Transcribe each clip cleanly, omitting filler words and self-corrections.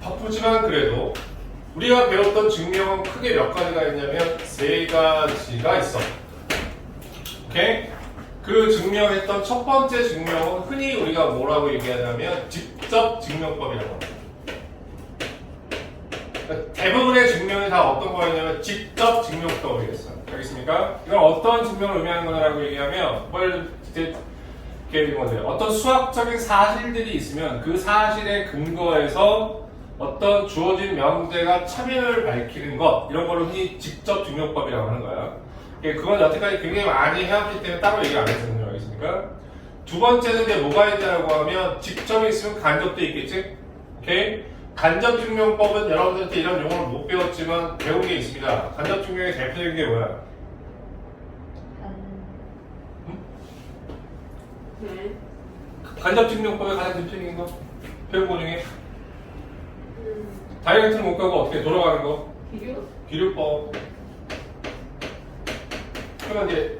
바쁘지만 그래도 우리가 배웠던 증명은 크게 몇 가지가 있냐면 세 가지가 있어. 오케이? 그 증명했던 첫 번째 증명은 흔히 우리가 뭐라고 얘기하냐면 직접 증명법이라고 합니다. 그러니까 대부분의 증명이 다 어떤 거였냐면 직접 증명법이겠어요. 알겠습니까? 이건 어떤 증명을 의미하는 거냐라고 얘기하면 뭘 이제 어떤 수학적인 사실들이 있으면 그 사실에 근거해서 어떤 주어진 명제가 참여를 밝히는 것 이런 거를 흔히 직접 증명법이라고 하는 거야. 그건 여태까지 굉장히 많이 해왔기 때문에 따로 얘기 안 했거든요. 알겠습니까? 두 번째는 이제 뭐가 있냐라고 하면 직접이 있으면 간접도 있겠지? 오케이? 간접 증명법은 여러분들한테 이런 용어를 못 배웠지만 배운 게 있습니다. 간접 증명의 대표적인 게 뭐야? 간접 증명법의 가장 대표적인 거? 배운 거 중에? 다이렉트는 못 가고 어떻게 돌아가는 거? 기류법. 그러면 이제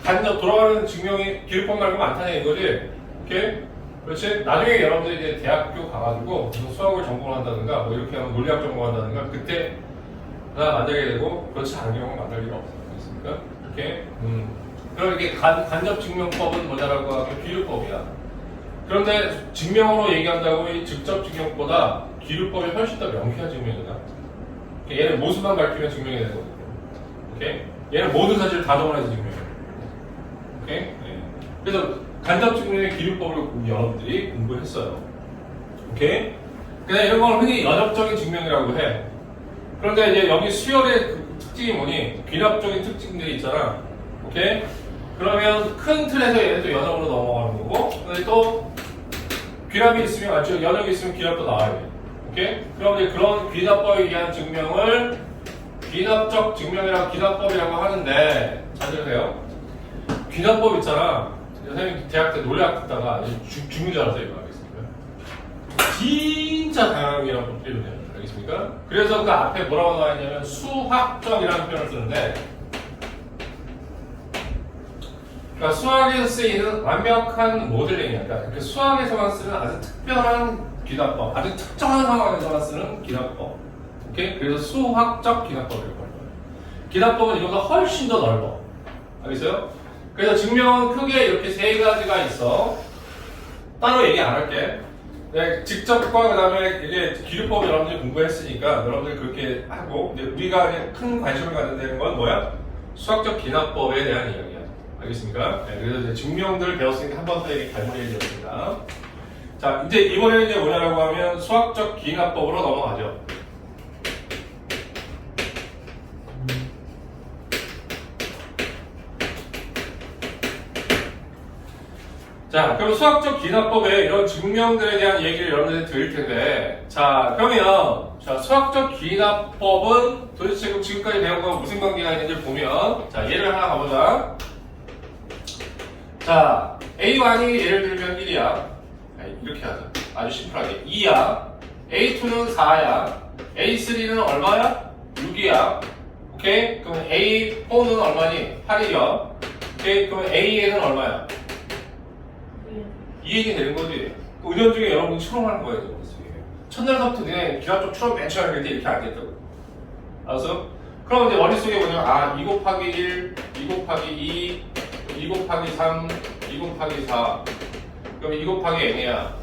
간접 돌아가는 증명이 기류법 말고 많다는 이거지? 오케이? 그렇지? 나중에 여러분들이 이제 대학교 가가지고 수학을 전공을 한다든가 뭐 이렇게 하면 물리학 전공을 한다든가 그때 하나 만들게 되고 그렇지 않은 경우는 만들 리가 없어요. 알겠습니까? 이렇게 그럼 이게 간접 증명법은 뭐냐라고 하면 기류법이야. 그런데 증명으로 얘기한다고 이 직접 증명보다 기류법이 훨씬 더 명쾌한 증명이다. 얘는 모습만 밝히면 증명이 되거든요. 오케이? 얘는 모든 사실을 다 동원해서 증명해요. 오케이? 네. 그래서 간접 증명의 기류법을 여러분들이 공부했어요. 오케이? 그냥 이런 걸 흔히 연역적인 증명이라고 해. 그런데 이제 여기 수열의 그 특징이 뭐니? 귀납적인 특징들이 있잖아. 오케이? 그러면 큰 틀에서 얘네도 연역으로 넘어가는 거고, 근데 또 귀납이 있으면, 연역이 있으면 귀납도 나와야 돼. 오케이? 그럼 이제 그런 귀납법에 의한 증명을 귀납적 증명이라고 귀납법이라고 하는데, 잘 들으세요. 귀납법 있잖아. 선생님 대학 때 노래학 듣다가 죽는 줄 알았어요. 이거 알겠습니까? 진짜 다양한 귀납법들이 있네요. 알겠습니까? 그래서 그 앞에 뭐라고 나와 있냐면 수학적이라는 표현을 쓰는데, 그러니까 수학에서 쓰이는 완벽한 모델링이야. 그러니까 그 수학에서만 쓰는 아주 특별한 귀납법, 아주 특정한 상황에서만 쓰는 귀납법. 오케이? 그래서 수학적 귀납법이라고 할 거예요. 귀납법은 이거보다 훨씬 더 넓어. 알겠어요? 그래서 증명은 크게 이렇게 세 가지가 있어. 따로 얘기 안 할게. 네, 직접과 그 다음에 이게 기류법 여러분들이 공부했으니까 여러분들이 그렇게 하고, 근데 우리가 큰 관심을 갖는 데는 건 뭐야? 수학적 귀납법에 대한 이야기야. 알겠습니까? 네, 그래서 이제 증명들 배웠으니까 한 번 더 얘기 잘못해드렸습니다. 자, 이제 이번에는 이제 뭐냐라고 하면 수학적 귀납법으로 넘어가죠. 자, 그럼 수학적 귀납법에 이런 증명들에 대한 얘기를 여러분들이 들을 텐데, 자, 그러면 자, 수학적 귀납법은 도대체 지금까지 배운 건 무슨 관계가 있는지 보면, 자, 예를 하나 가보자. 자, A1이 예를 들면 1이야. 이렇게 하자. 아주 심플하게. 2야. A2는 4야. A3는 얼마야? 6이야. 오케이? 그럼 A4는 얼마니? 8이야. 오케이? 그럼 AN은 얼마야? 이 얘기 되는 거지. 은연중에 여러분이 추론하는 거예요. 첫날부터 그냥 기하쪽 추론 맨 처음에 할 때 이렇게 알겠다고. 알았어? 그럼 이제 머릿속에 뭐냐면, 아, 2 곱하기 1, 2 곱하기 2, 2 곱하기 3, 2 곱하기 4. 그럼 2 곱하기 n이야.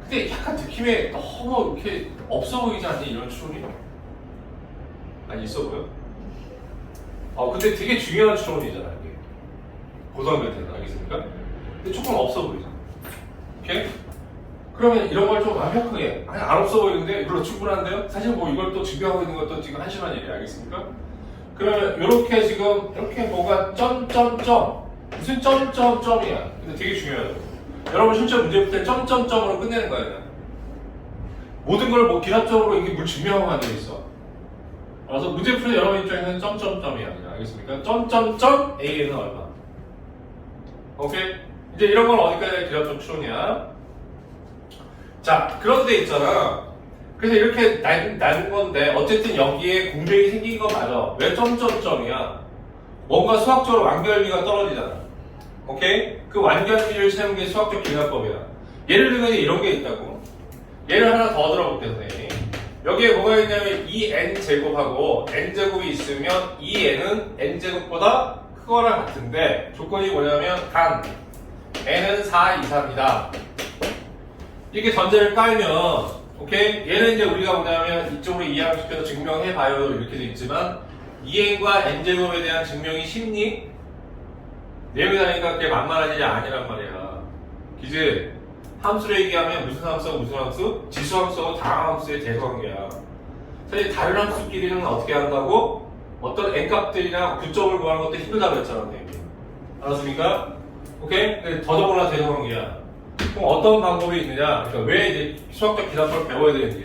근데 약간 느낌에 너무 이렇게 없어 보이지 않니? 이런 추론이? 아니, 있어 보여? 근데 되게 중요한 추론이잖아, 이게. 고등학교 때는, 알겠습니까? 근데 조금 없어 보이잖아. 오케이? 그러면 이런 걸 좀 완벽하게, 아니, 안 없어 보이는데 이걸로 충분한데요? 사실 뭐 이걸 또 증명하고 있는 것도 지금 한심한 일이에요. 알겠습니까? 그러면 이렇게 지금, 이렇게 뭐가 점점점, 무슨 점점점이야. 근데 되게 중요하죠. 여러분 실제 문제 풀 때 점점점으로 끝내는 거예요. 모든 걸 뭐 기하적으로 이게 뭘 증명하고 안 돼 있어. 그래서 문제 풀 때 여러분 입장에서는 점점점이야. 알겠습니까? 점점점 A는 얼마? 오케이? 이제 이런 건 어디까지 기하적 추론이야? 자, 그런데 있잖아. 그래서 이렇게 난 건데, 어쨌든 여기에 공백이 생긴 거 맞아. 왜 점점점이야? 뭔가 수학적으로 완결미가 떨어지잖아. 오케이? 그 완결미를 채우는 게 수학적 기하법이야. 예를 들면 이런 게 있다고. 얘를 하나 더 들어볼게요, 선생님. 여기에 뭐가 있냐면 2n 제곱하고 n 제곱이 있으면 2n은 n 제곱보다 크거나 같은데 조건이 뭐냐면 단 n은 4 이상이다. 이렇게 전제를 깔면 오케이? 얘는 이제 우리가 뭐냐면 이쪽으로 이항시켜서 증명해봐요 이렇게 돼 있지만 2n과 n제곱에 대한 증명이 쉽니? 내용이 다니까 그게 만만한 일이 아니란 말이야. 그지? 함수로 얘기하면 무슨 함수하고 무슨 함수? 지수함수하고 다항함수의 대소관계야. 사실 다른 함수끼리는 어떻게 한다고? 어떤 n값들이나 구점을 구하는 것도 힘들다고 했잖아, 선생님이. 알았습니까? 오케이? 더더구나 대소관계야. 그럼 어떤 방법이 있느냐? 그러니까 왜 이제 수학적 기납법을 배워야 되는지.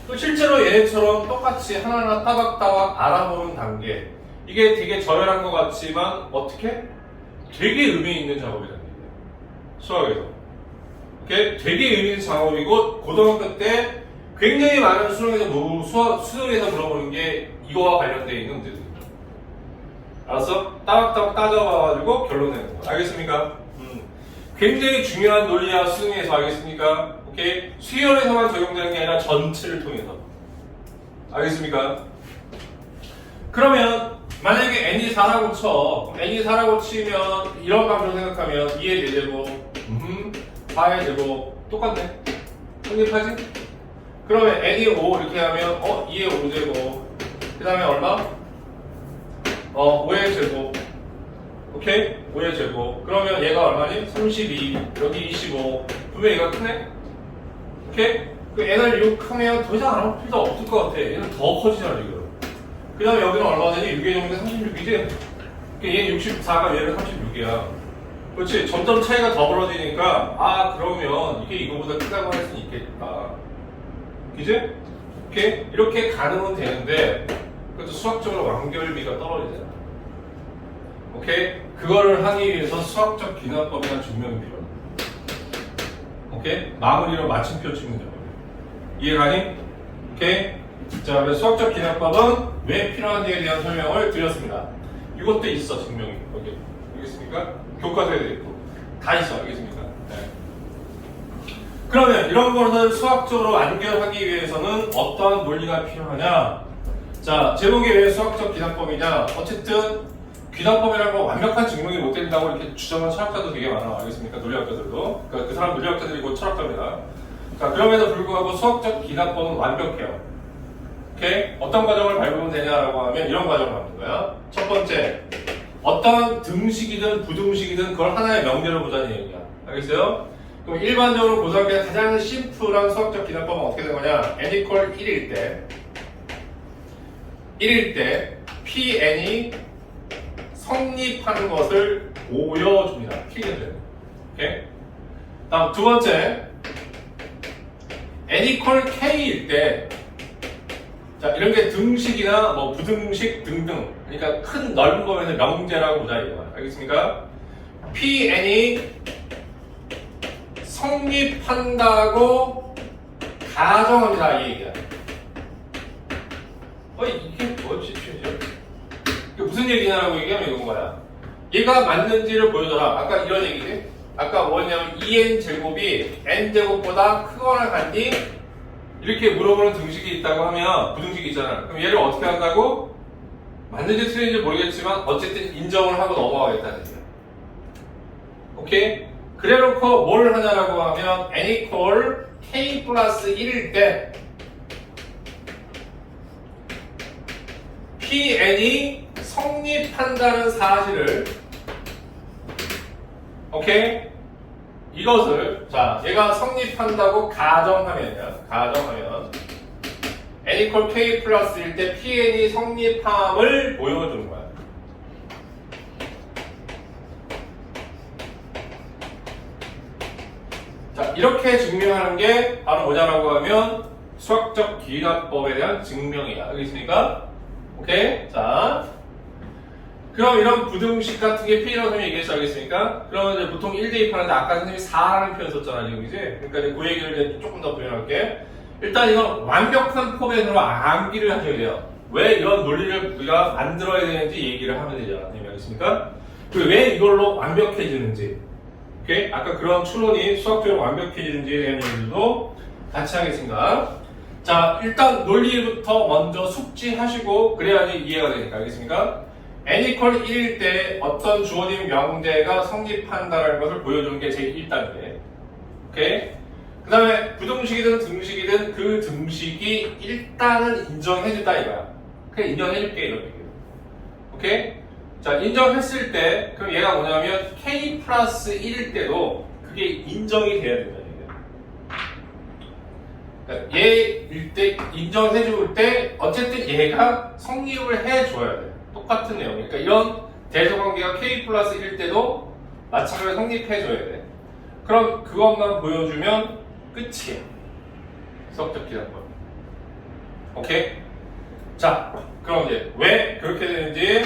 또 실제로 얘네처럼 똑같이 하나하나 따박따박 알아보는 단계. 이게 되게 저열한 것 같지만 어떻게? 되게 의미 있는 작업이라는 얘기예요. 수학에서. 오케이? 되게 의미 있는 작업이고 고등학교 때 굉장히 많은 수능에서 물어보는 게 이거와 관련되어 있는 문제들이죠. 알았어? 따박따박 따져봐가지고 결론 내는 거. 알겠습니까? 굉장히 중요한 논리야 수능에서. 알겠습니까? 오케이? 수열에서만 적용되는 게 아니라 전체를 통해서. 알겠습니까? 그러면 만약에 n이 4라고 쳐. n이 4라고 치면 이런 방식으로 생각하면 2의 4제곱 4의 제곱 똑같네. 성립하지? 그러면 n이 5 이렇게 하면 2의 5제곱 그 다음에 얼마? 5의 제곱. 오케이? 5의 제곱. 그러면 얘가 얼마니? 32 여기 25 분명 얘가 크네? 오케이? 그 n을 6 하면 더 이상 안 할 필요도 없을 것 같아. 얘는 더 커지잖아 지금. 그 다음에 여기는 얼마 되니? 6의 정도 36이지? 얘는 64가 얘는 36이야. 그렇지? 점점 차이가 더 벌어지니까 그러면 이게 이거보다 크다고 할 수는 있겠다. 그지? 오케이? 이렇게 가능은 되는데 그것도 수학적으로 완결비가 떨어지잖아. 오케이? 그거를 하기 위해서 수학적 기납법이라는 증명이 필요해. 오케이? 마무리로 마침표 치면 되거든. 이해가니? 오케이? 자, 그래서 수학적 기납법은 왜 필요한지에 대한 설명을 드렸습니다. 이것도 있어, 증명이. 여기. 알겠습니까? 교과서에도 있고. 다 있어, 알겠습니까? 네. 그러면 이런 것을 수학적으로 완결하기 위해서는 어떠한 논리가 필요하냐? 자, 제목이 왜 수학적 기납법이냐? 어쨌든 기납법이라는 건 완벽한 증명이 못 된다고 이렇게 주장하는 철학자도 되게 많아. 알겠습니까? 논리학자들도. 그러니까 그 사람 논리학자들이고 철학자입니다. 자, 그럼에도 불구하고 수학적 기납법은 완벽해요. 오케이? 어떤 과정을 밟으면 되냐라고 하면 이런 과정을 밟는 거야. 첫 번째, 어떤 등식이든 부등식이든 그걸 하나의 명제로 보자는 얘기야. 알겠어요? 그럼 일반적으로 고등학교에 가장 심플한 수학적 기납법은 어떻게 되는 거냐? n equal 1일 때 Pn이 성립하는 것을 보여줍니다. P는. 오케이? 다음 두 번째, n equal K일 때 자, 이런 게 등식이나 뭐 부등식 등등, 그러니까 큰 넓은 범위에서 명제라고 보자 이거야. 알겠습니까? Pn이 성립한다고 가정합니다. 이 얘기야. 이게 뭐지? 이게 무슨 얘기냐라고 얘기하면 이건 거야. 얘가 맞는지를 보여줘라. 아까 이런 얘기지? 아까 뭐냐면 2n 제곱이 n 제곱보다 크거나 같니? 이렇게 물어보는 등식이 있다고 하면 부등식이 있잖아. 그럼 얘를 어떻게 한다고? 맞는지 틀린지 모르겠지만 어쨌든 인정을 하고 넘어가겠다는 얘기야. 오케이? 그래 놓고 뭘 하냐라고 하면 n equal k 플러스 1일 때 Pn이 성립한다는 사실을 오케이? 이것을 자 얘가 성립한다고 가정하면 n equal k 플러스 1일 때 Pn이 성립함을 보여주는 거야. 자, 이렇게 증명하는 게 바로 뭐냐라고 하면 수학적 기납법에 대한 증명이야. 알겠습니까? 오케이? 자, 그럼 이런 부등식 같은 게 P라고 선생님이 얘기했어. 알겠습니까? 그러면 이제 보통 1 대입하는데 아까 선생님이 4라는 표현 썼잖아. 지금 이제. 그러니까 이제 그 얘기를 이제 조금 더 표현할게. 일단 이건 완벽한 포맷으로 암기를 하셔야 돼요. 왜 이런 논리를 우리가 만들어야 되는지 얘기를 하면 되잖아. 선생님이 알겠습니까? 그리고 왜 이걸로 완벽해지는지. 오케이? 아까 그런 추론이 수학적으로 완벽해지는지에 대한 얘기들도 같이 하겠습니다. 자, 일단 논리부터 먼저 숙지하시고 그래야지 이해가 되니까. 알겠습니까? n equal 1일 때 어떤 주어진 명대가 성립한다는 것을 보여주는 게 제 1단계. 오케이? 그 다음에 부등식이든 등식이든 그 등식이 일단은 인정해준다 이거야. 그냥 인정해줄게 이런 얘기예요. 오케이? 자, 인정했을 때 그럼 얘가 뭐냐면 k 플러스 1일 때도 그게 인정이 돼야 된다는 얘기야. 그러니까 얘일 때 인정해줄 때 어쨌든 얘가 성립을 해줘야 돼. 똑같은 내용. 그러니까 이런 대소관계가 k 플러스 1일 때도 마찬가지로 성립해줘야 돼. 그럼 그것만 보여주면 끝이에요. 수학적 기산법. 오케이? 자, 그럼 이제 왜 그렇게 되는지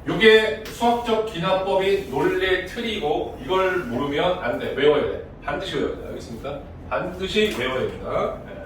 이게 수학적 기납법이 논리의 틀이고 이걸 모르면 안 돼. 외워야 돼. 반드시 외워야 돼. 알겠습니까? 반드시 외워야 됩니다. 네.